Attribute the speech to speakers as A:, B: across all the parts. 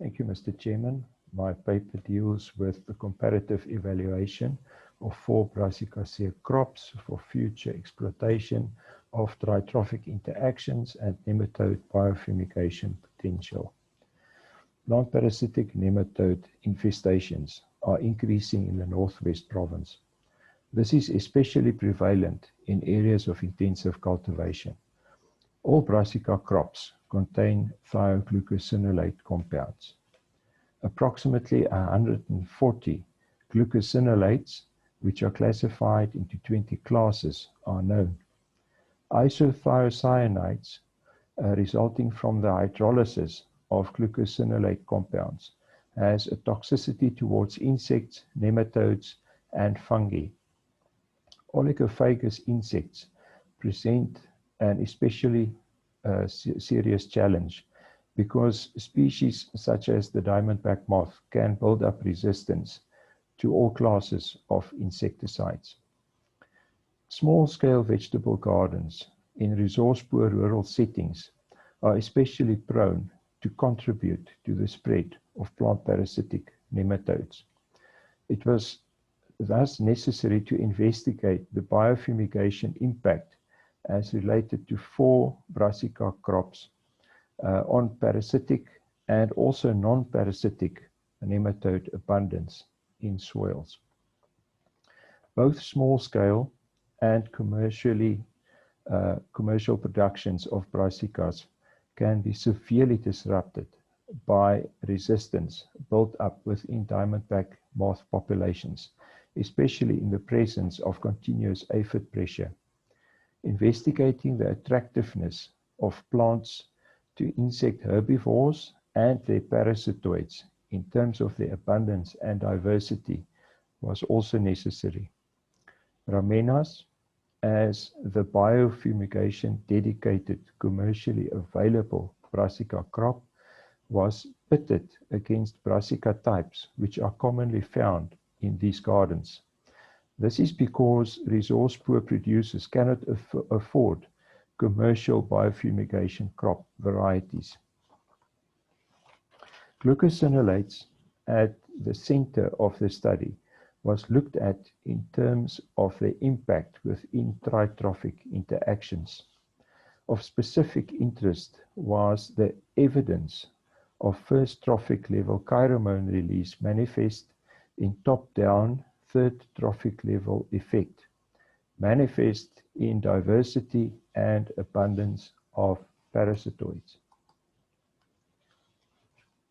A: Thank you, Mr. Chairman. My paper deals with the comparative evaluation of 4 Brassicaceae crops for future exploitation of tri-trophic interactions and nematode bio-fumigation potential. Plant parasitic nematode infestations are increasing in the Northwest Province. This is especially prevalent in areas of intensive cultivation. All brassica crops contain thioglucosinolate compounds. Approximately 140 glucosinolates, which are classified into 20 classes, are known. Isothiocyanates resulting from the hydrolysis of glucosinolate compounds has a toxicity towards insects, nematodes, and fungi. Oligophagous insects present an especially serious challenge because species such as the diamondback moth can build up resistance to all classes of insecticides. Small-scale vegetable gardens in resource-poor rural settings are especially prone to contribute to the spread of plant parasitic nematodes. It was thus necessary to investigate the biofumigation impact as related to 4 brassica crops on parasitic and also non-parasitic nematode abundance in soils. Both small-scale and commercial productions of brassicas can be severely disrupted by resistance built up within diamondback moth populations, especially in the presence of continuous aphid pressure. Investigating the attractiveness of plants to insect herbivores and their parasitoids in terms of their abundance and diversity was also necessary. Ramenas, as the biofumigation dedicated commercially available brassica crop, was pitted against brassica types which are commonly found in these gardens. This is because resource-poor producers cannot afford commercial biofumigation crop varieties. Glucosinolates at the center of the study was looked at in terms of their impact within tri-trophic interactions. Of specific interest was the evidence of first trophic level chiromone release manifest in top-down third trophic level effect, manifest in diversity and abundance of parasitoids.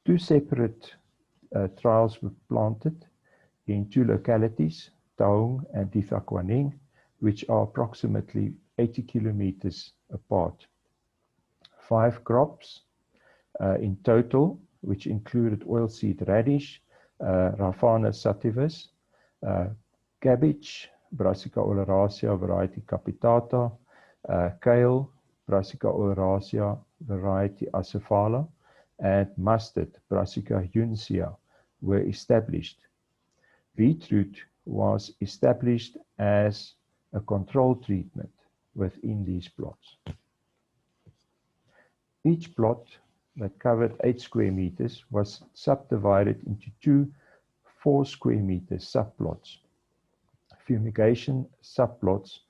A: 2 separate trials were planted in 2 localities, Taung and Dithaquaneng, which are approximately 80 kilometers apart. 5 crops in total, which included oilseed radish, Raphanus sativus, cabbage, Brassica oleracea variety capitata, kale, Brassica oleracea variety acephala, and mustard, Brassica juncea, were established. Beetroot was established as a control treatment within these plots. Each plot that covered 8 square meters was subdivided into 2 4 square meter subplots. Fumigation subplots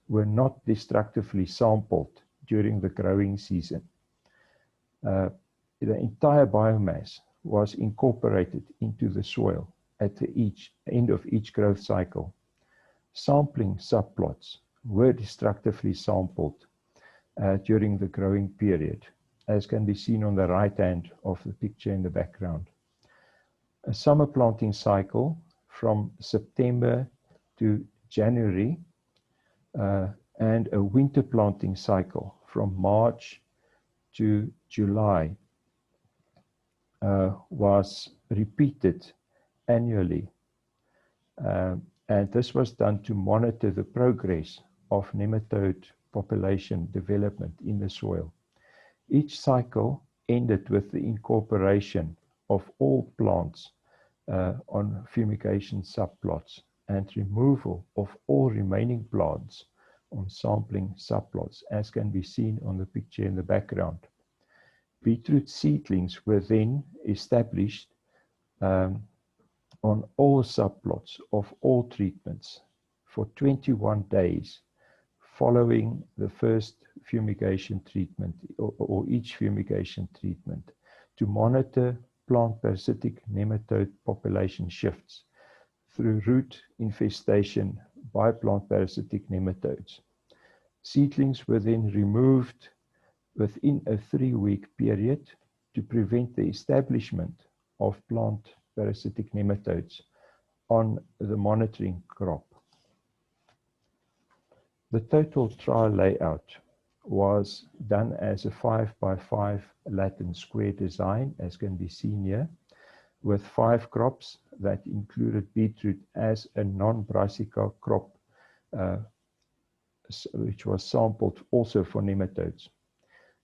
A: were not destructively sampled during the growing season. The entire biomass was incorporated into the soil at the end of each growth cycle. Sampling subplots were destructively sampled during the growing period, as can be seen on the right hand of the picture in the background. A summer planting cycle from September to January and a winter planting cycle from March to July was repeated annually, and this was done to monitor the progress of nematode population development in the soil. Each cycle ended with the incorporation of all plants on fumigation subplots and removal of all remaining plants on sampling subplots, as can be seen on the picture in the background. Beetroot seedlings were then established on all subplots of all treatments for 21 days following the first fumigation treatment or each fumigation treatment to monitor plant parasitic nematode population shifts through root infestation by plant parasitic nematodes. Seedlings were then removed within a 3-week period to prevent the establishment of plant parasitic nematodes on the monitoring crop. The total trial layout was done as a 5x5 Latin square design, as can be seen here, with 5 crops that included beetroot as a non-brassica crop, which was sampled also for nematodes.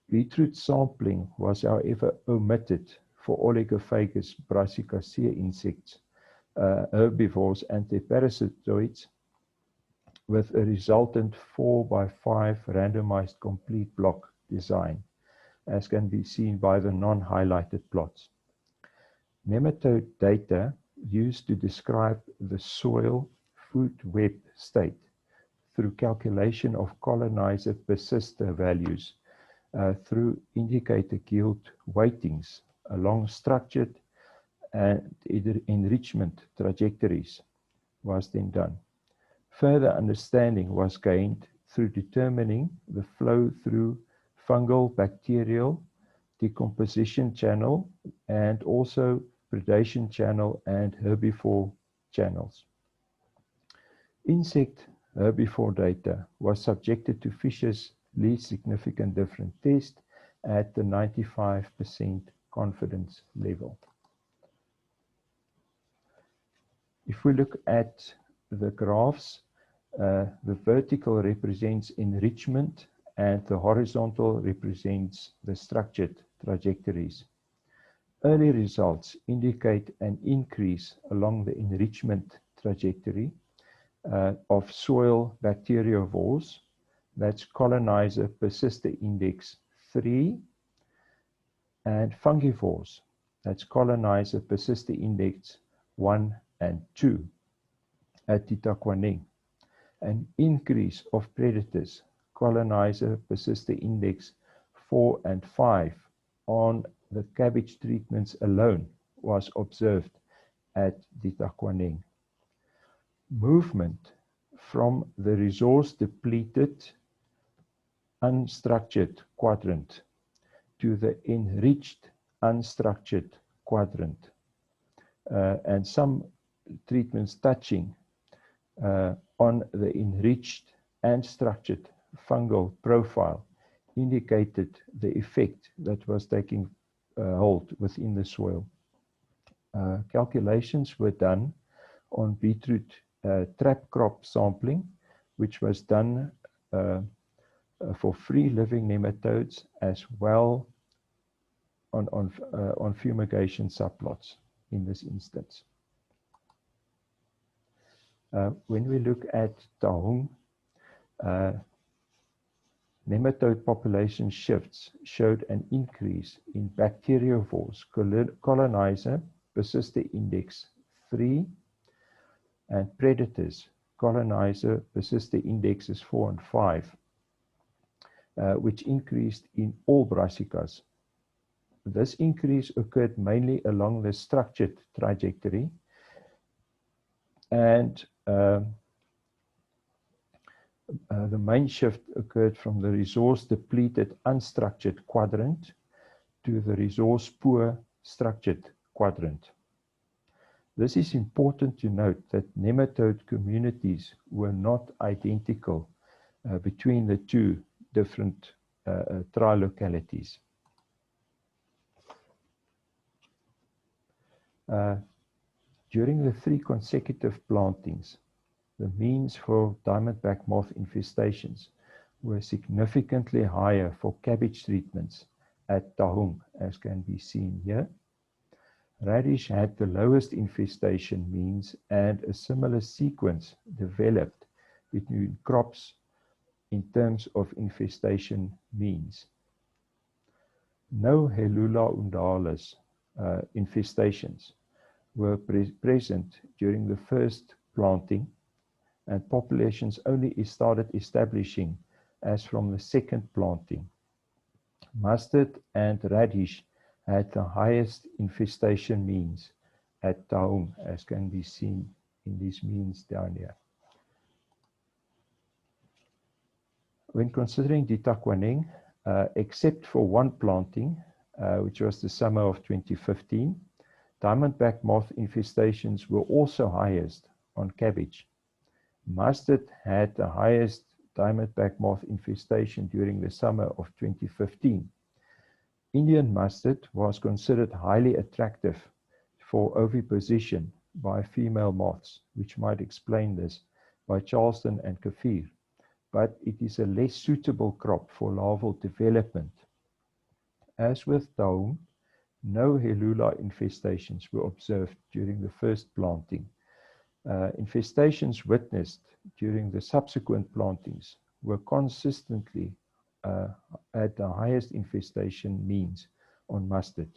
A: Beetroot sampling was, however, omitted for oligophagous Brassicaceae insects, herbivores, and their parasitoids, with a resultant 4x5 randomized complete block design, as can be seen by the non-highlighted plots. Nematode data used to describe the soil food web state through calculation of colonizer persister values through indicator yield weightings along structured and enrichment trajectories was then done. Further understanding was gained through determining the flow through fungal, bacterial, decomposition channel, and also predation channel and herbivore channels. Insect herbivore data was subjected to Fisher's least significant difference test at the 95% confidence level. If we look at the graphs, the vertical represents enrichment and the horizontal represents the structured trajectories. Early results indicate an increase along the enrichment trajectory of soil bacteriovores, that's colonizer persister index 3, and fungivores, that's colonizer persister index 1 and 2 at Titaquaneng. An increase of predators, colonizer persister index 4 and 5 on the cabbage treatments alone was observed at Titaquaneng. Movement from the resource depleted unstructured quadrant to the enriched unstructured quadrant, and some treatments touching on the enriched and structured fungal profile indicated the effect that was taking hold within the soil. Calculations were done on beetroot trap crop sampling, which was done for free-living nematodes as well on fumigation subplots in this instance. When we look at Tahong, nematode population shifts showed an increase in bacteriovores, colonizer persister index 3, and predators, colonizer persister indexes 4 and 5, which increased in all brassicas. This increase occurred mainly along the structured trajectory, and the main shift occurred from the resource depleted unstructured quadrant to the resource poor structured quadrant. This is important to note that nematode communities were not identical between the two different trial localities. During the 3 consecutive plantings, the means for diamondback moth infestations were significantly higher for cabbage treatments at Tahong, as can be seen here. Radish had the lowest infestation means, and a similar sequence developed between crops in terms of infestation means. No Helula undalis infestations were present during the first planting, and populations only started establishing as from the second planting. Mustard and radish had the highest infestation means at Taung, as can be seen in these means down here. When considering Ditaquaneng, except for one planting, which was the summer of 2015, diamondback moth infestations were also highest on cabbage. Mustard had the highest diamondback moth infestation during the summer of 2015. Indian mustard was considered highly attractive for oviposition by female moths, which might explain this, by Charleston and Kafir, but it is a less suitable crop for larval development. As with Taung, no Helula infestations were observed during the first planting. Infestations witnessed during the subsequent plantings were consistently at the highest infestation means on mustard.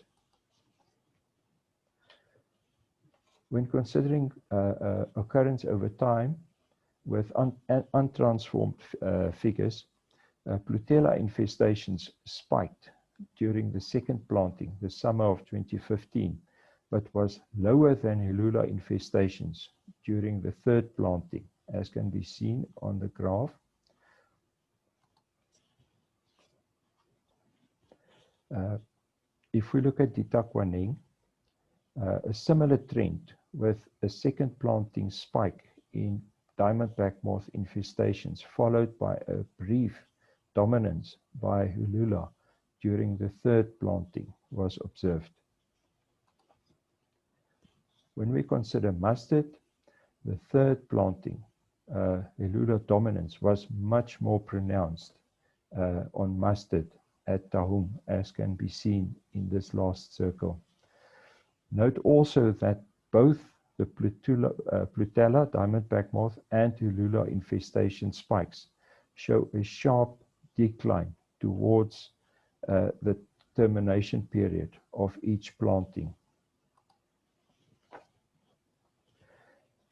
A: When considering occurrence over time with untransformed figures, Plutella infestations spiked during the second planting, the summer of 2015, but was lower than Helula infestations during the third planting, as can be seen on the graph. If we look at Ditaquaneng, a similar trend with a second planting spike in diamondback moth infestations, followed by a brief dominance by Helula during the third planting, was observed. When we consider mustard, the third planting, Helula dominance was much more pronounced on mustard at Taung, as can be seen in this last circle. Note also that both the Plutella diamondback moth and Helula infestation spikes show a sharp decline towards the termination period of each planting.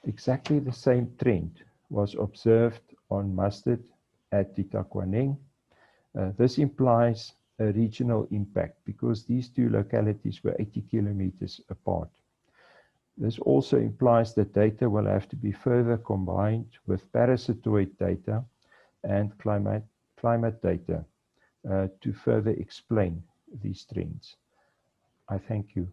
A: Exactly the same trend was observed on mustard at Ditaquaneng. This implies a regional impact because these two localities were 80 kilometers apart. This also implies that data will have to be further combined with parasitoid data and climate data to further explain these trends. I thank you.